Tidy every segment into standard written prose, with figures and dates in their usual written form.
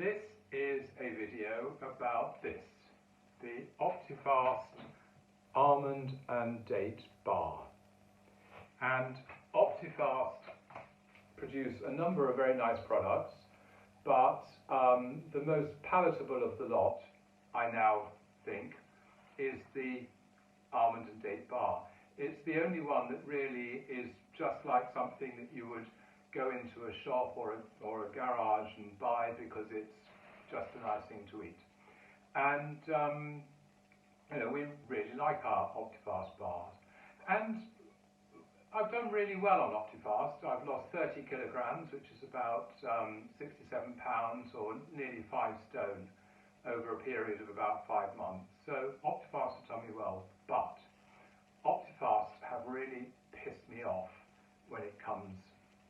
This is a video about this, the Optifast Almond and Date bar. And Optifast produce a number of very nice products, but the most palatable of the lot, I now think, is the Almond and Date bar. It's the only one that really is just like something that you would go into a shop or a garage and buy because it's just a nice thing to eat. And we really like our Optifast bars. And I've done really well on Optifast. I've lost 30 kilograms, which is about 67 pounds or nearly 5 stone over a period of about 5 months. So Optifast has done me well, but Optifast have really pissed me off when it comes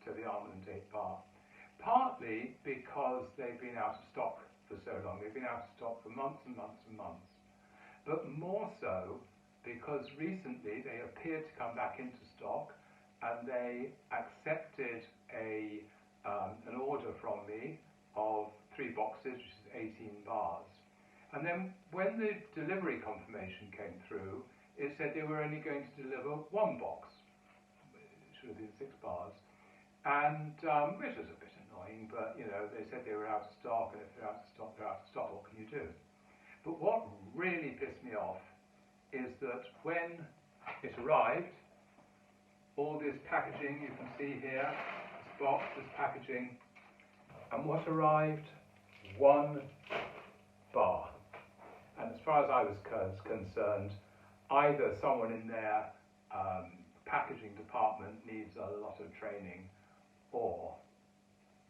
to the Almond and Date bar. Partly because they've been out of stock for so long. They've been out of stock for months and months and months. But more so because recently they appeared to come back into stock and they accepted an order from me of 3 boxes, which is 18 bars. And then when the delivery confirmation came through, it said they were only going to deliver 1 box. It should have been 6 bars. And which was a bit annoying, but they said they were out of stock, and if they're out of stock, they're out of stock. What can you do? But what really pissed me off is that when it arrived, all this packaging you can see here, this box, this packaging, and what arrived? 1 bar. And as far as I was concerned, either someone in their packaging department needs a lot of training, or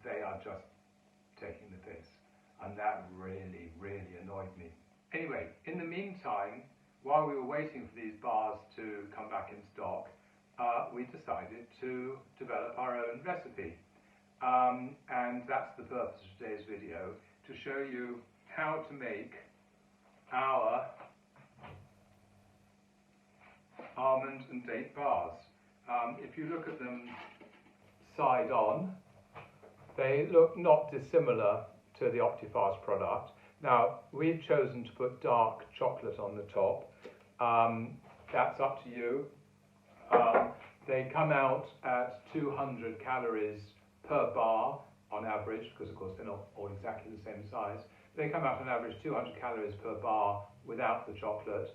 they are just taking the piss. And that really, really annoyed me. Anyway, in the meantime, while we were waiting for these bars to come back in stock, we decided to develop our own recipe. And that's the purpose of today's video, to show you how to make our Almond and Date bars. If you look at them side on, they look not dissimilar to the Optifast product. Now, we've chosen to put dark chocolate on the top. That's up to you. They come out at 200 calories per bar on average, because of course they're not all exactly the same size. They come out on average 200 calories per bar without the chocolate,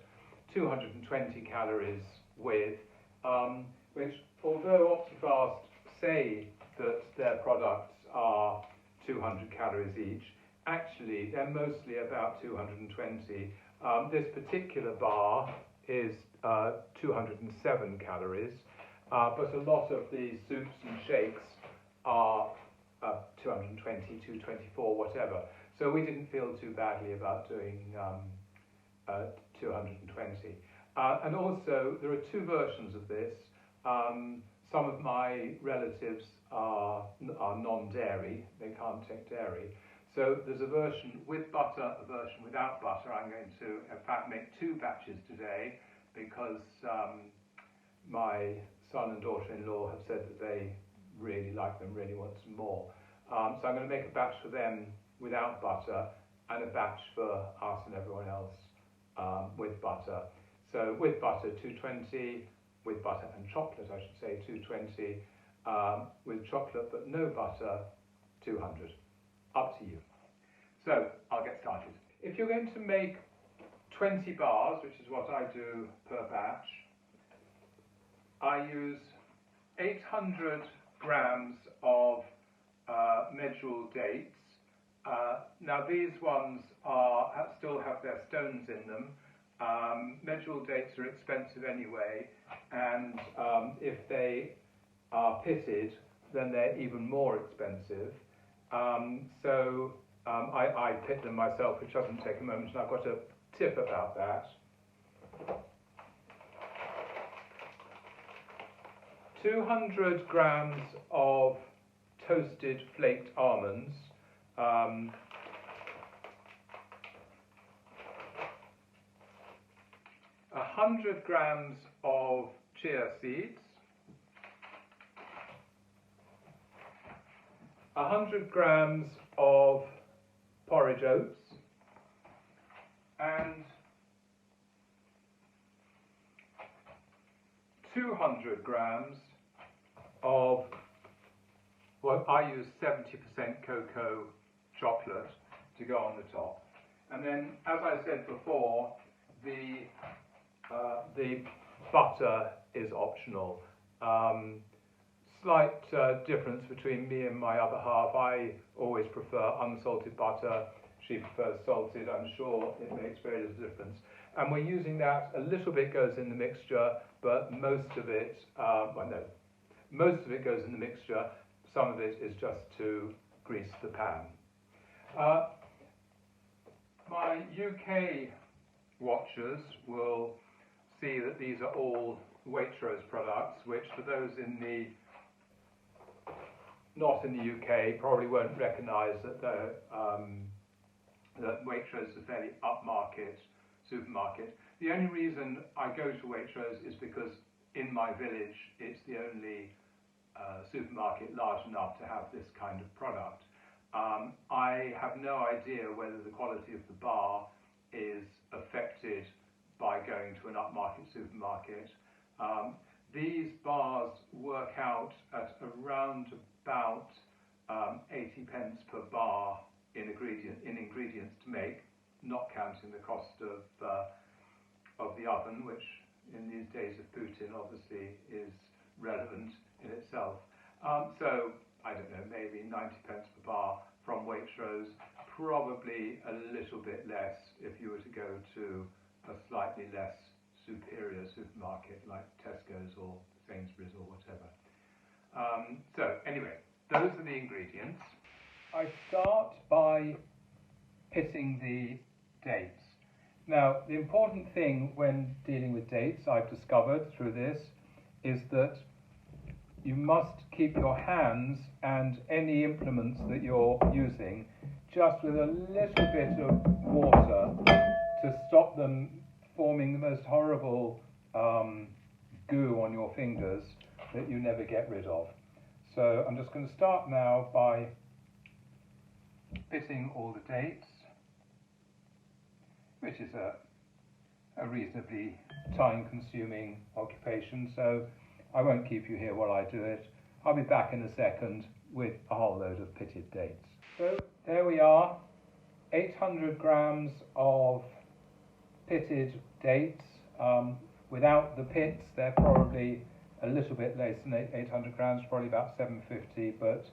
220 calories with, which, although Optifast say that their products are 200 calories each, actually they're mostly about 220. This particular bar is 207 calories, but a lot of the soups and shakes are 220, 224, whatever. So we didn't feel too badly about doing 220. And also, there are 2 versions of this. Some of my relatives are non-dairy, they can't take dairy. So there's a version with butter, a version without butter. I'm going to, in fact, make 2 batches today because my son and daughter-in-law have said that they really like them, really want some more. So I'm going to make a batch for them without butter and a batch for us and everyone else with butter. So with butter 220, with butter and chocolate I should say 220, with chocolate but no butter 200. Up to you. So I'll get started. If you're going to make 20 bars, which is what I do per batch, I use 800 grams of medjool dates. Now these ones still have their stones in them. Medjool dates are expensive anyway, and if they are pitted, then they're even more expensive. So I pit them myself, which doesn't take a moment, and I've got a tip about that. 200 grams of toasted flaked almonds, 100 grams of chia seeds, 100 grams of porridge oats and 200 grams of, well, I use 70% cocoa chocolate to go on the top. And then, as I said before, the butter is optional. Slight difference between me and my other half. I always prefer unsalted butter. She prefers salted. I'm sure it makes very little difference. And we're using that. A little bit goes in the mixture, but most of it, most of it goes in the mixture. Some of it is just to grease the pan. My UK watchers will see that these are all Waitrose products, which for those not in the UK probably won't recognise that that Waitrose is a fairly upmarket supermarket. The only reason I go to Waitrose is because in my village it's the only supermarket large enough to have this kind of product. I have no idea whether the quality of the bar is affected by going to an upmarket supermarket. These bars work out at around about 80 pence per bar in ingredients to make, not counting the cost of the oven, which in these days of Putin obviously is relevant in itself. So I don't know, maybe 90 pence per bar from Waitrose, probably a little bit less if you were to go to a slightly less superior supermarket like Tesco's or Sainsbury's or whatever. So anyway, those are the ingredients. I start by pitting the dates. Now, the important thing when dealing with dates, I've discovered through this, is that you must keep your hands and any implements that you're using just with a little bit of water to stop them forming the most horrible goo on your fingers that you never get rid of. So I'm just going to start now by pitting all the dates, which is a reasonably time-consuming occupation, so I won't keep you here while I do it. I'll be back in a second with a whole load of pitted dates. So there we are, 800 grams of pitted dates. Without the pits, they're probably a little bit less than 800 grams, probably about 750, but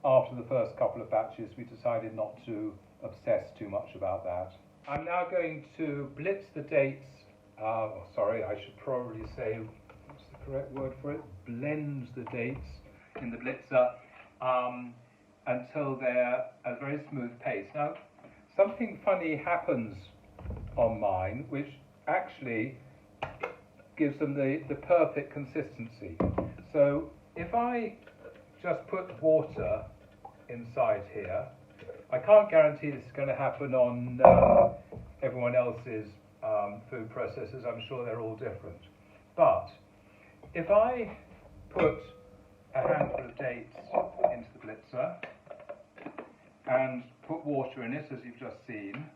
after the first couple of batches we decided not to obsess too much about that. I'm now going to blitz the dates, sorry, I should probably say, what's the correct word for it? Blend the dates in the blitzer until they're a very smooth paste. Now, something funny happens on mine, which actually gives them the perfect consistency. So if I just put water inside here, I can't guarantee this is going to happen on everyone else's food processors. I'm sure they're all different. But if I put a handful of dates into the blitzer and put water in it, as you've just seen,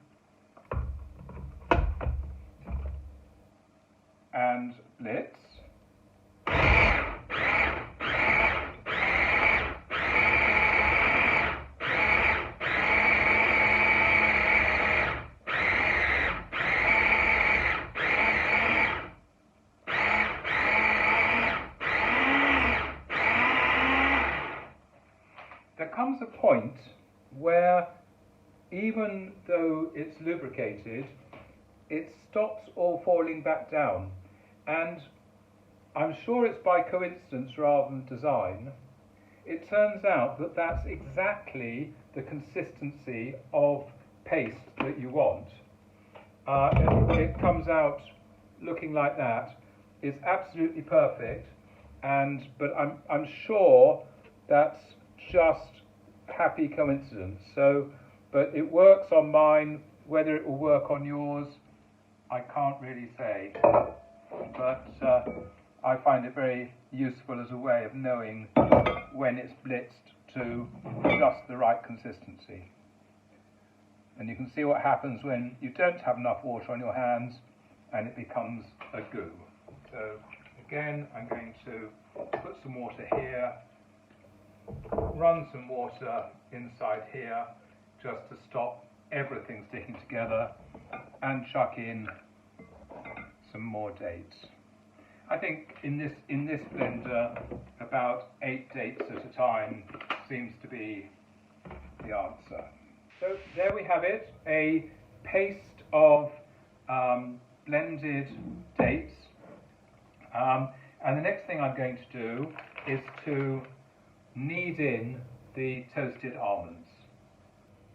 and blitz, there comes a point where even though it's lubricated, it stops all falling back down. And I'm sure it's by coincidence rather than design. It turns out that that's exactly the consistency of paste that you want. It comes out looking like that. It's absolutely perfect, but I'm sure that's just happy coincidence. So, but it works on mine. Whether it will work on yours, I can't really say. But I find it very useful as a way of knowing when it's blitzed to just the right consistency. And you can see what happens when you don't have enough water on your hands and it becomes a goo. So again, I'm going to put some water here, run some water inside here just to stop everything sticking together, and chuck in some more dates. I think in this blender about 8 dates at a time seems to be the answer. So there we have it, a paste of blended dates. And the next thing I'm going to do is to knead in the toasted almonds.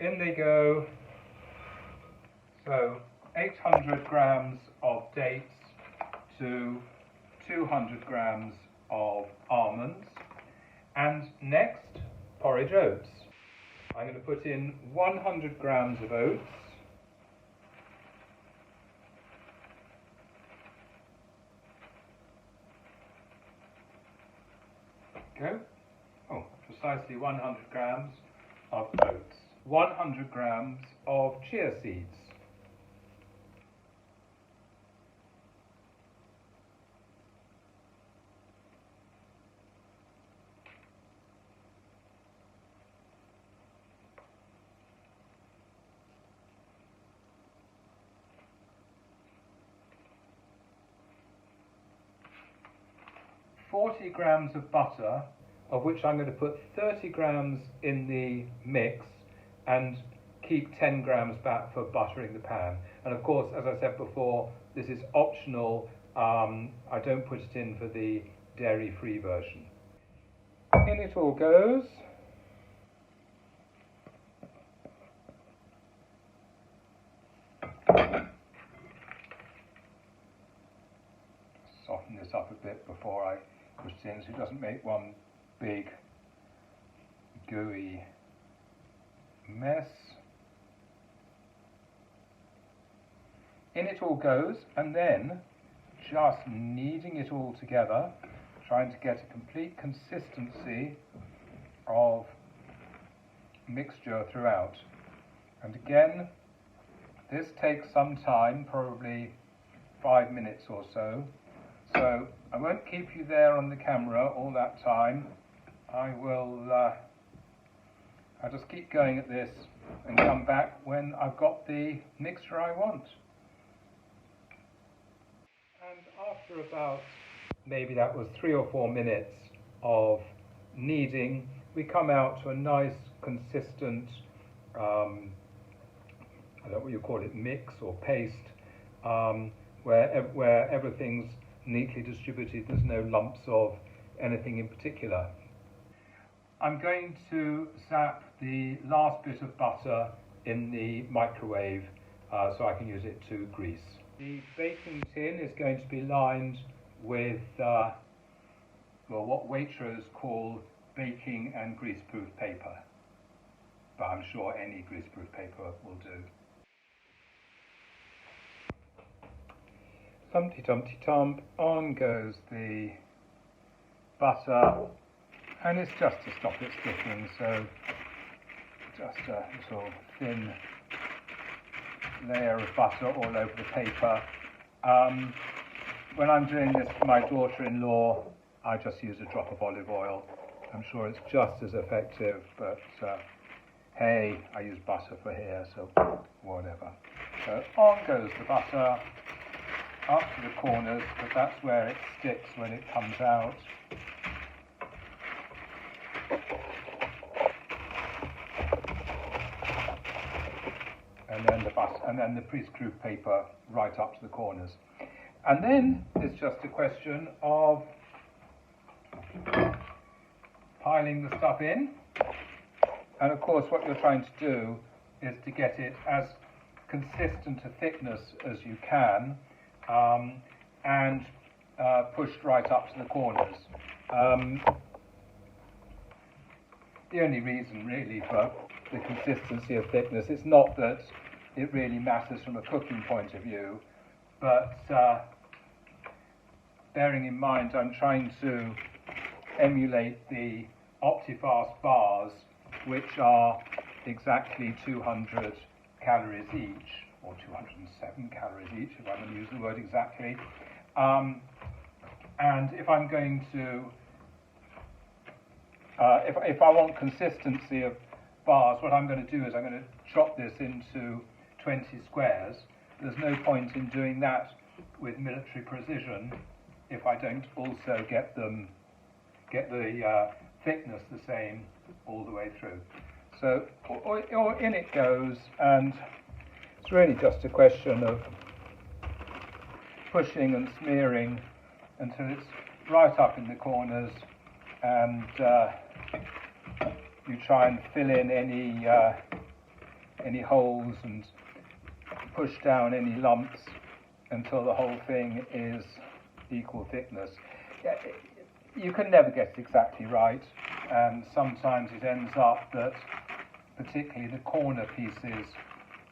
In they go. So 800 grams of dates to 200 grams of almonds. And next, porridge oats. I'm going to put in 100 grams of oats. Go. Oh, precisely 100 grams of oats. 100 grams of chia seeds. $40 grams of butter, of which I'm going to put 30 grams in the mix and keep 10 grams back for buttering the pan. And of course, as I said before, this is optional. I don't put it in for the dairy-free version. In it all goes. Soften this up a bit before I push it in so it doesn't make one big gooey mess. In it all goes, and then just kneading it all together, trying to get a complete consistency of mixture throughout. And again, this takes some time, probably 5 minutes or so. So I won't keep you there on the camera all that time. I'll just keep going at this and come back when I've got the mixture I want. And after about, maybe that was 3 or 4 minutes of kneading, we come out to a nice, consistent, I don't know what you call it, mix or paste, where everything's neatly distributed, there's no lumps of anything in particular. I'm going to zap the last bit of butter in the microwave so I can use it to grease. The baking tin is going to be lined with well, what Waitrose call baking and greaseproof paper, but I'm sure any greaseproof paper will do. Humpty Dumpty Dump, on goes the butter, and it's just to stop it sticking, so just a little thin layer of butter all over the paper. When I'm doing this for my daughter-in-law, I just use a drop of olive oil. I'm sure it's just as effective, but hey, I use butter for here, so whatever. So on goes the butter, up to the corners, because that's where it sticks when it comes out. And then the pre-screwed paper right up to the corners. And then it's just a question of piling the stuff in. And of course what you're trying to do is to get it as consistent a thickness as you can, and pushed right up to the corners. The only reason really for the consistency of thickness, it's not that it really matters from a cooking point of view, but bearing in mind I'm trying to emulate the Optifast bars, which are exactly 200 calories each, or 207 calories each, if I'm going to use the word exactly. And if I'm going to, if I want consistency of bars, what I'm going to do is I'm going to chop this into 20 squares. There's no point in doing that with military precision if I don't also get the thickness the same all the way through. So in it goes, and it's really just a question of pushing and smearing until it's right up in the corners, and you try and fill in any holes and push down any lumps until the whole thing is equal thickness. You can never get it exactly right, and sometimes it ends up that particularly the corner pieces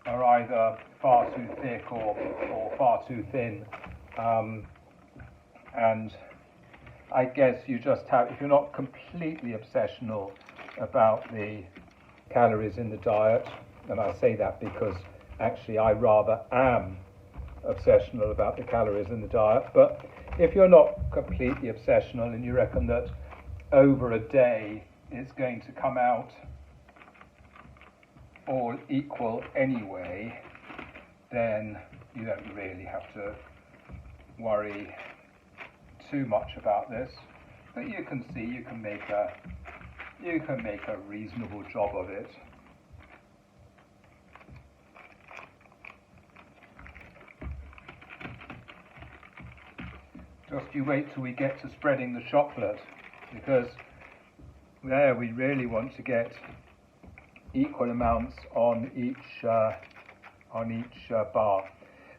are either far too thick or far too thin, and I guess you just have, if you're not completely obsessional about the calories in the diet, and I say that because actually I rather am obsessional about the calories in the diet, but if you're not completely obsessional and you reckon that over a day it's going to come out all equal anyway, then you don't really have to worry too much about this. But you can see you can make a reasonable job of it. Just you wait till we get to spreading the chocolate, because there we really want to get equal amounts on each bar.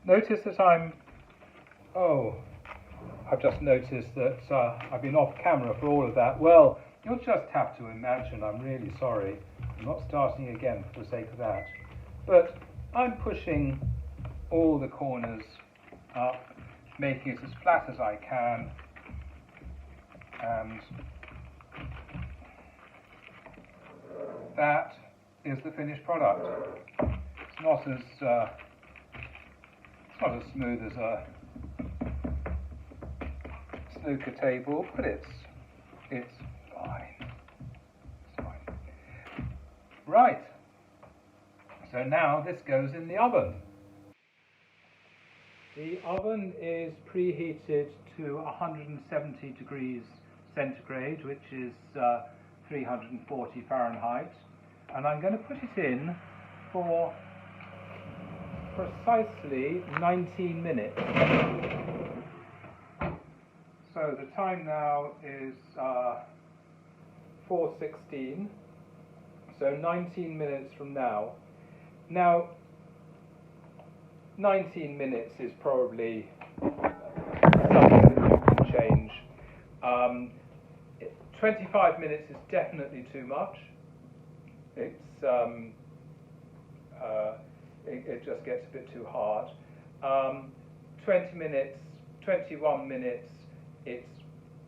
Notice that I've just noticed that I've been off camera for all of that. Well, you'll just have to imagine, I'm really sorry. I'm not starting again for the sake of that. But I'm pushing all the corners up, making it as flat as I can, and that is the finished product. It's not as smooth as a snooker table, but it's fine. It's fine. Right. So now this goes in the oven. The oven is preheated to 170 degrees centigrade, which is 340 Fahrenheit, and I'm going to put it in for precisely 19 minutes. So the time now is 4:16, so 19 minutes from now. Now, 19 minutes is probably something that you can change. 25 minutes is definitely too much. It just gets a bit too hard. 20 minutes, 21 minutes, it's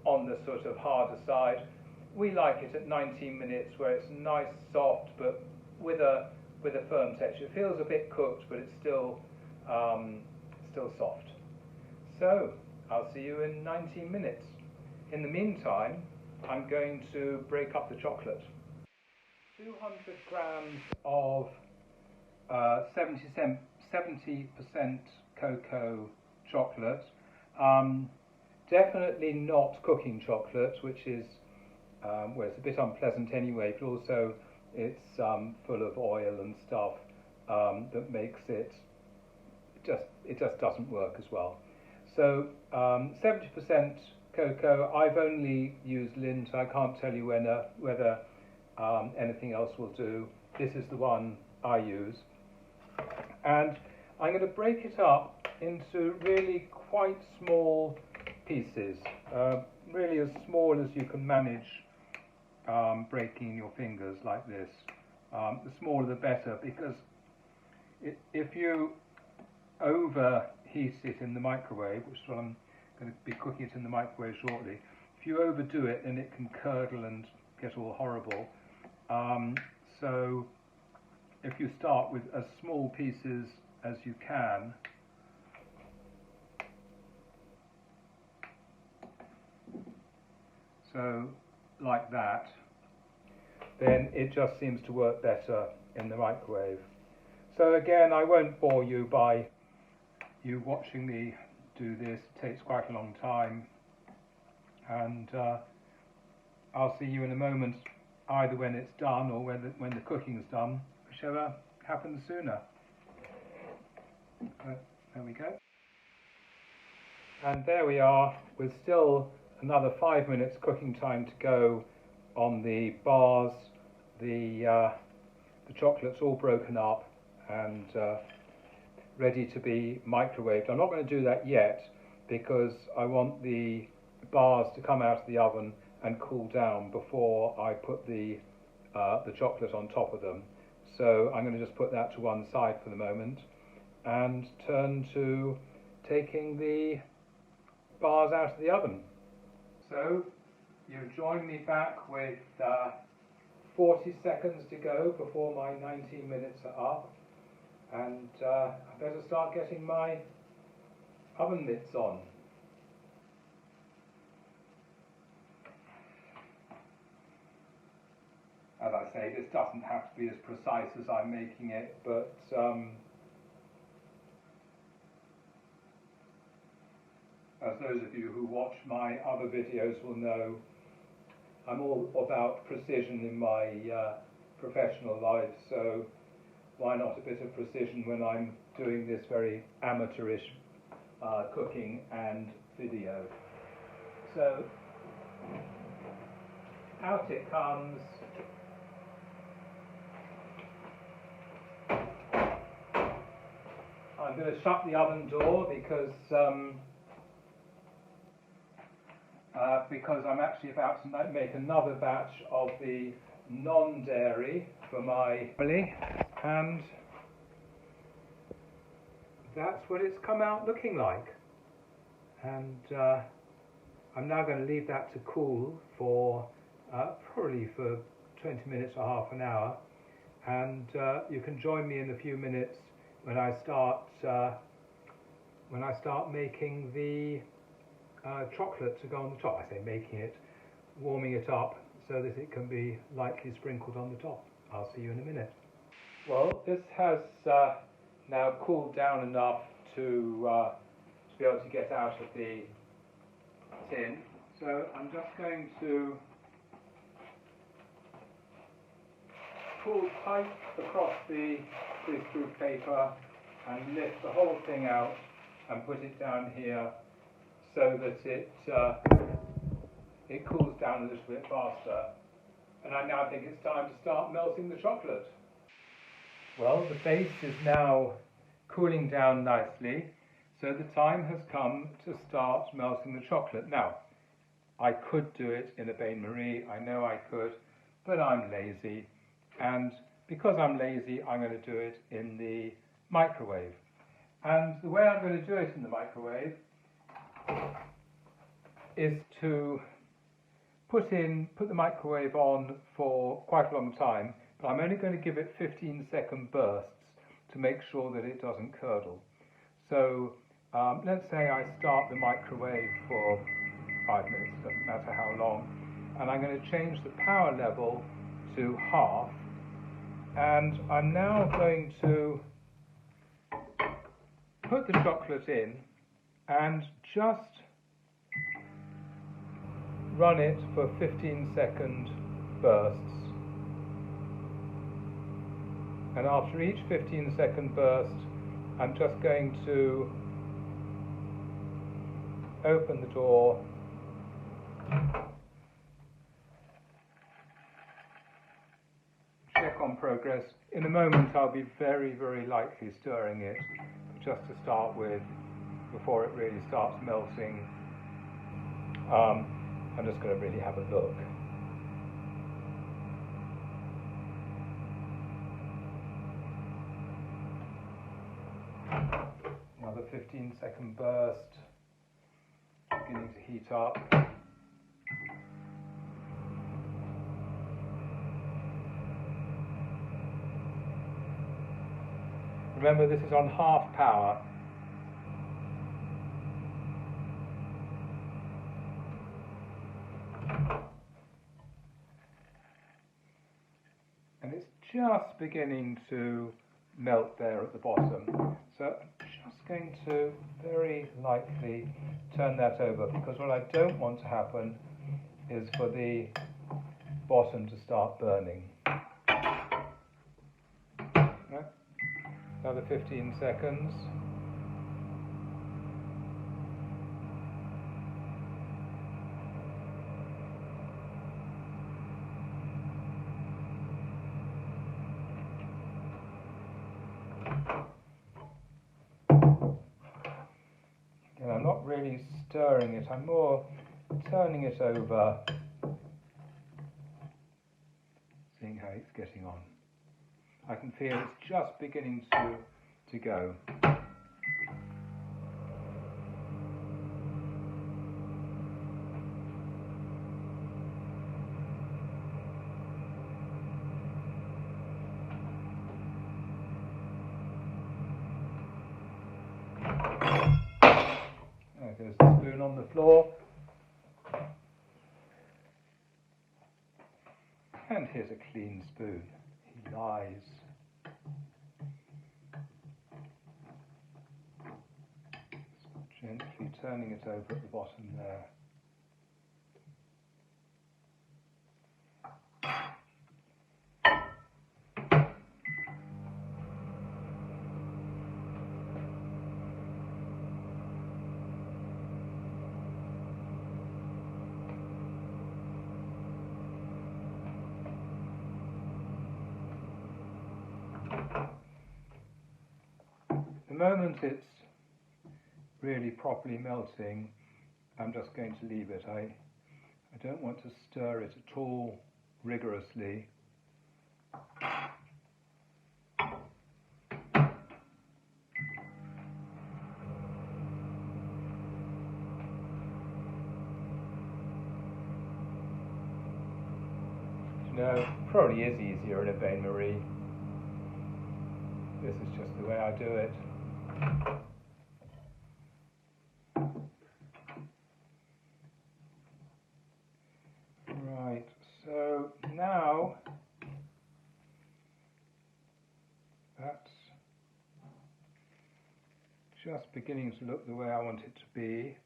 on the sort of harder side. We like it at 19 minutes, where it's nice, soft, but with a firm texture. It feels a bit cooked, but it's still soft. So I'll see you in 19 minutes. In the meantime, I'm going to break up the chocolate. 200 grams of 70% cocoa chocolate. Definitely not cooking chocolate, which is well, it's a bit unpleasant anyway, but also it's full of oil and stuff that makes it just doesn't work as well. So 70% cocoa. I've only used Lindt. I can't tell you whether anything else will do. This is the one I use, and I'm going to break it up into really quite small pieces, really as small as you can manage breaking your fingers like this. The smaller the better, because if you overheat it in the microwave, which is what I'm going to be cooking it in the microwave shortly, if you overdo it, then it can curdle and get all horrible. So if you start with as small pieces as you can. So, like that, then it just seems to work better in the microwave. So again, I won't bore you by you watching me do this. It takes quite a long time, and I'll see you in a moment, either when it's done or when the cooking's done, whichever happens sooner. There we go. And there we are, with still another 5 minutes cooking time to go on the bars. The chocolate's all broken up and ready to be microwaved. I'm not going to do that yet because I want the bars to come out of the oven and cool down before I put the chocolate on top of them. So I'm going to just put that to one side for the moment and turn to taking the bars out of the oven. So you join me back with 40 seconds to go before my 19 minutes are up, and I better start getting my oven mitts on. As I say, this doesn't have to be as precise as I'm making it, but as those of you who watch my other videos will know, I'm all about precision in my professional life, so why not a bit of precision when I'm doing this very amateurish cooking and video. So out it comes. I'm going to shut the oven door because I'm actually about to make another batch of the non-dairy for my family, and that's what it's come out looking like. And I'm now going to leave that to cool for probably for 20 minutes or half an hour, and you can join me in a few minutes when I start making the chocolate to go on the top. I say making it, warming it up so that it can be lightly sprinkled on the top. I'll see you in a minute. Well, this has now cooled down enough to be able to get out of the tin. So I'm just going to pull tight across the greaseproof paper and lift the whole thing out and put it down here so that it cools down a little bit faster. And I now think it's time to start melting the chocolate. Well, the base is now cooling down nicely, so the time has come to start melting the chocolate. Now, I could do it in a bain-marie, I know I could, but I'm lazy, and because I'm lazy, I'm going to do it in the microwave. And the way I'm going to do it in the microwave is to put the microwave on for quite a long time, but I'm only going to give it 15-second bursts to make sure that it doesn't curdle. So let's say I start the microwave for 5 minutes, doesn't matter how long, and I'm going to change the power level to half, and I'm now going to put the chocolate in and just run it for 15-second bursts. And after each 15-second burst, I'm just going to open the door check on progress. In a moment I'll be very, very lightly stirring it just to start with before it really starts melting. I'm just going to really have a look. Another 15-second burst, beginning to heat up. Remember, this is on half power. And it's just beginning to melt there at the bottom. So I'm just going to very lightly turn that over, because what I don't want to happen is for the bottom to start burning. Right. Another 15 seconds. And I'm not really stirring it, I'm more turning it over, seeing how it's getting on. I can feel it's just beginning to go. There goes the spoon on the floor. And here's a clean spoon. He lies. Gently turning it over at the bottom there. The moment it's really properly melting, I'm just going to leave it. I don't want to stir it at all rigorously. You know, probably is easier in a bain-marie. This is just the way I do it. Right, so now that's just beginning to look the way I want it to be.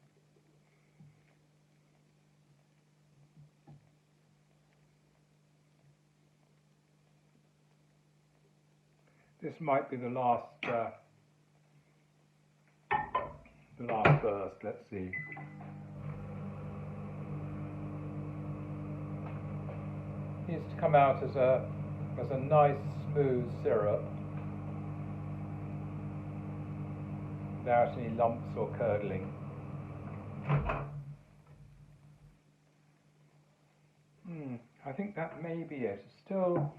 This might be the last burst. Let's see. It needs to come out as a nice smooth syrup, without any lumps or curdling. I think that may be it. Still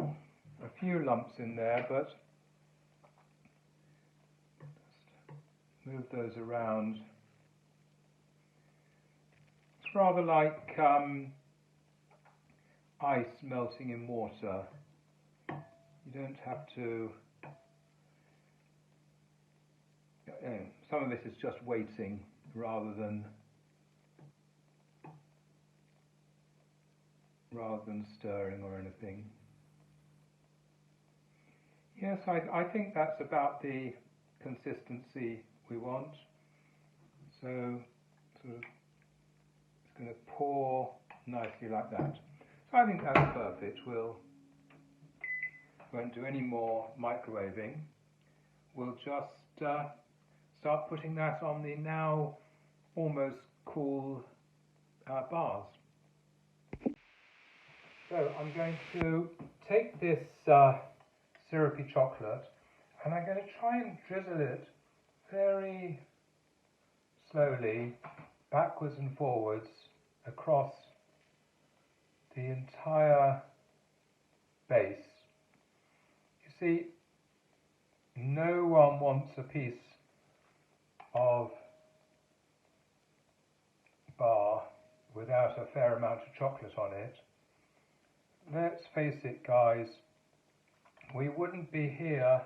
a few lumps in there, but just move those around. It's rather like ice melting in water. You don't have to. Some of this is just waiting rather than stirring or anything. Yes, I think that's about the consistency we want. So sort of it's going to pour nicely like that. So I think that's perfect. Won't do any more microwaving. We'll just start putting that on the now almost cool bars. So I'm going to take this syrupy chocolate and I'm going to try and drizzle it very slowly, backwards and forwards, across the entire base. You see, no one wants a piece of bar without a fair amount of chocolate on it. Let's face it, guys, we wouldn't be here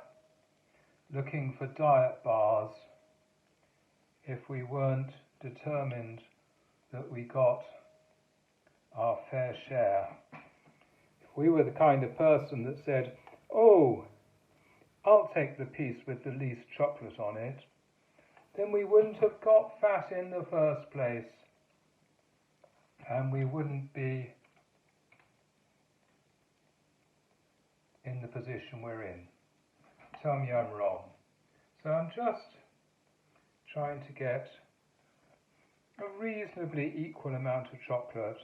looking for diet bars if we weren't determined that we got our fair share. If we were the kind of person that said, oh, I'll take the piece with the least chocolate on it, then we wouldn't have got fat in the first place, and we wouldn't be in the position we're in. Tell me I'm wrong. So I'm just trying to get a reasonably equal amount of chocolate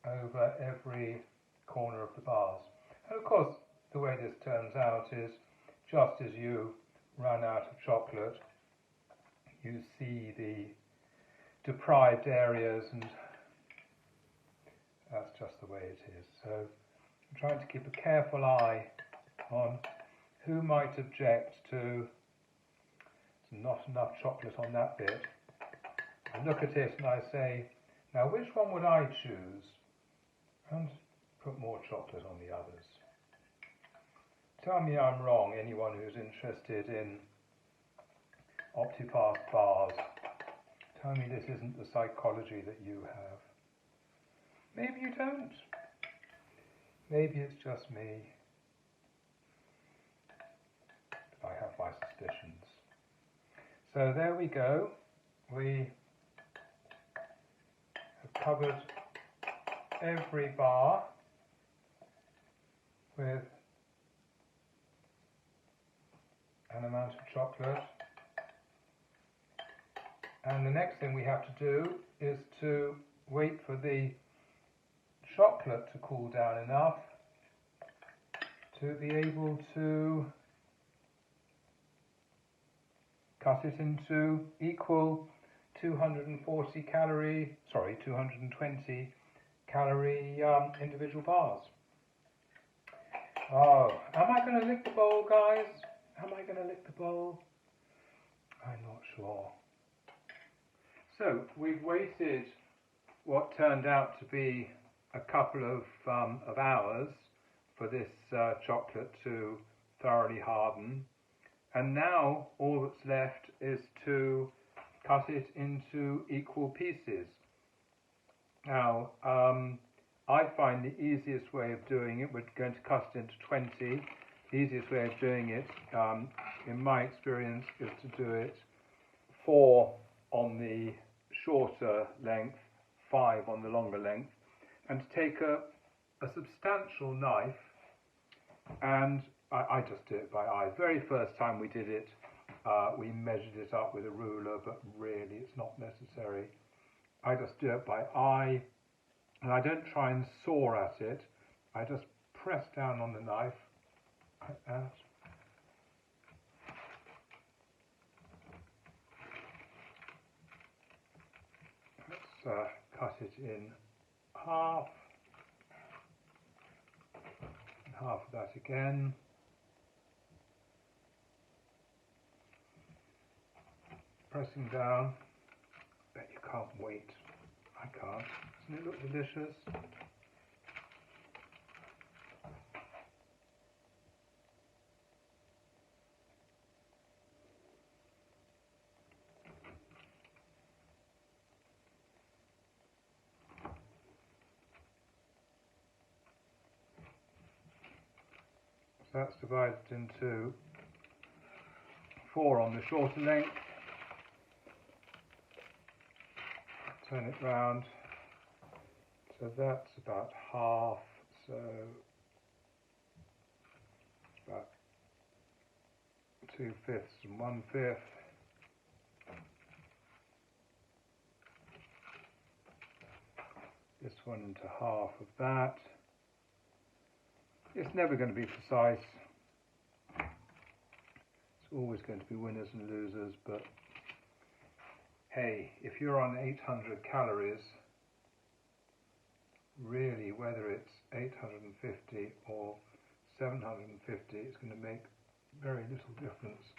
over every corner of the bars. And of course, the way this turns out is just as you run out of chocolate, you see the deprived areas, and that's just the way it is. So I'm trying to keep a careful eye on who might object to not enough chocolate on that bit. I look at it and I say, now which one would I choose? And put more chocolate on the others. Tell me I'm wrong, anyone who's interested in Optifast bars. Tell me this isn't the psychology that you have. Maybe you don't. Maybe it's just me. I have my suspicions. So there we go. We have covered every bar with an amount of chocolate. And the next thing we have to do is to wait for the chocolate to cool down enough to be able to cut it into equal 220 calorie individual bars. Oh, am I going to lick the bowl, guys? Am I going to lick the bowl? I'm not sure. So we've waited what turned out to be a couple of hours for this chocolate to thoroughly harden, and now all that's left is to cut it into equal pieces. Now I find the easiest way of doing it, we're going to cut it into 20. The easiest way of doing it, in my experience, is to do it 4 on the shorter length, 5 on the longer length, and to take a substantial knife, and I just do it by eye. The very first time we did it, we measured it up with a ruler, but really it's not necessary. I just do it by eye, and I don't try and saw at it. I just press down on the knife like that. Let's cut it in half, and half of that again. Pressing down. Bet you can't wait. I can't. Doesn't it look delicious? So that's divided into 4 on the shorter length. Turn it round, so that's about half, so about 2/5 and 1/5. This one into half of that. It's never going to be precise. It's always going to be winners and losers, but hey, if you're on 800 calories, really, whether it's 850 or 750, it's going to make very little difference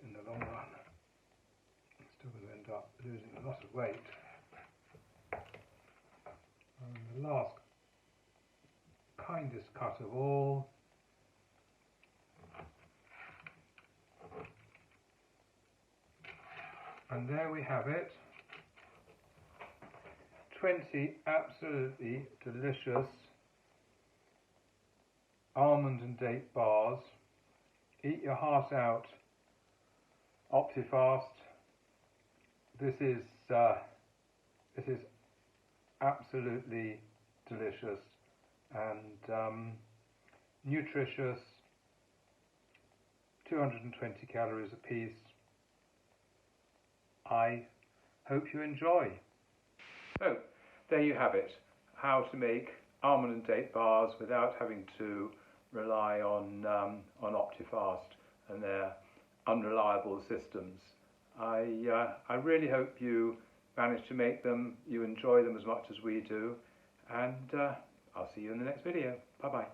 in the long run. You're still going to end up losing a lot of weight. And the last kindest cut of all, And there we have it. 20 absolutely delicious almond and date bars. Eat your heart out, Optifast. This is absolutely delicious and nutritious. 220 calories a piece. I hope you enjoy. So there you have it, how to make almond and date bars without having to rely on Optifast and their unreliable systems. I really hope you manage to make them, you enjoy them as much as we do, and I'll see you in the next video. Bye bye.